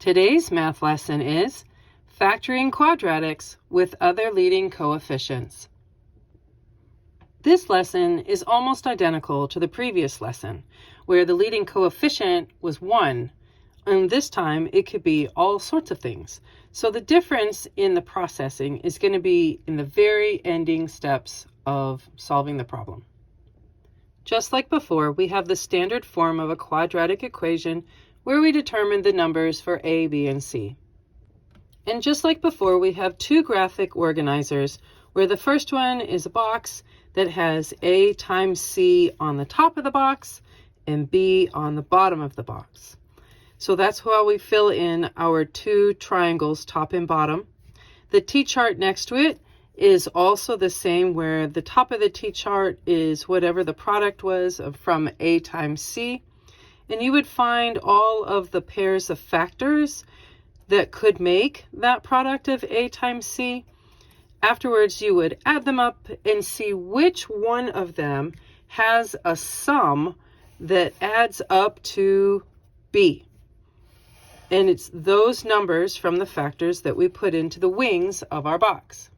Today's math lesson is factoring quadratics with other leading coefficients. This lesson is almost identical to the previous lesson, where the leading coefficient was 1, and this time it could be all sorts of things. So the difference in the processing is going to be in the very ending steps of solving the problem. Just like before, we have the standard form of a quadratic equation where we determine the numbers for A, B, and C. And just like before, we have two graphic organizers, where the first one is a box that has A times C on the top of the box and B on the bottom of the box. So that's how we fill in our two triangles, top and bottom. The T-chart next to it is also the same, where the top of the T-chart is whatever the product was from A times C. And you would find all of the pairs of factors that could make that product of A times C. Afterwards, you would add them up and see which one of them has a sum that adds up to B. And it's those numbers from the factors that we put into the wings of our box.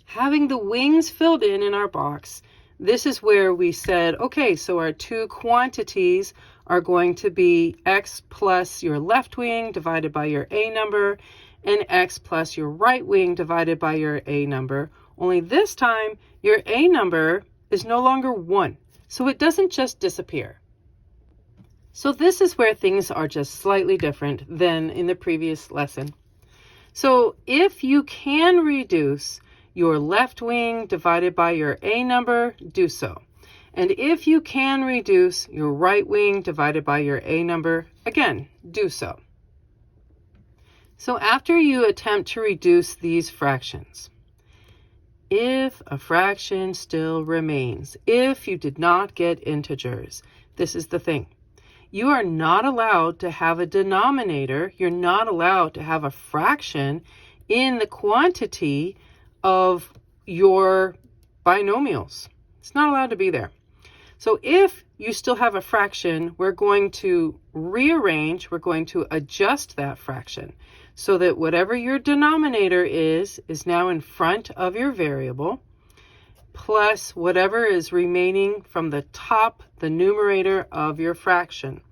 Having the wings filled in our box, this is where we said, okay, so our two quantities are going to be x plus your left wing divided by your A number, and x plus your right wing divided by your A number. Only this time, your A number is no longer 1, so it doesn't just disappear. So this is where things are just slightly different than in the previous lesson. So if you can reduce your left wing divided by your A number, do so. And if you can reduce your right wing divided by your A number, again, do so. So after you attempt to reduce these fractions, if a fraction still remains, if you did not get integers, this is the thing. You are not allowed to have a denominator. You're not allowed to have a fraction in the quantity of your binomials. It's not allowed to be there. So if you still have a fraction, we're going to rearrange, we're going to adjust that fraction so that whatever your denominator is now in front of your variable, plus whatever is remaining from the top, the numerator of your fraction.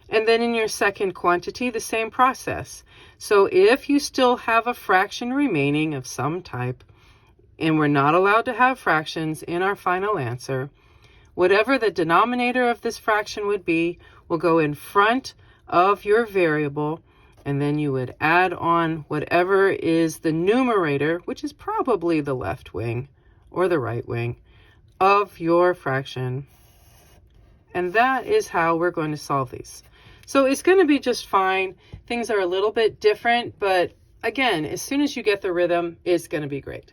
And then in your second quantity, the same process. So if you still have a fraction remaining of some type, and we're not allowed to have fractions in our final answer, whatever the denominator of this fraction would be will go in front of your variable, and then you would add on whatever is the numerator, which is probably the left wing or the right wing of your fraction. And that is how we're going to solve these. So it's going to be just fine. Things are a little bit different, but again, as soon as you get the rhythm, it's going to be great.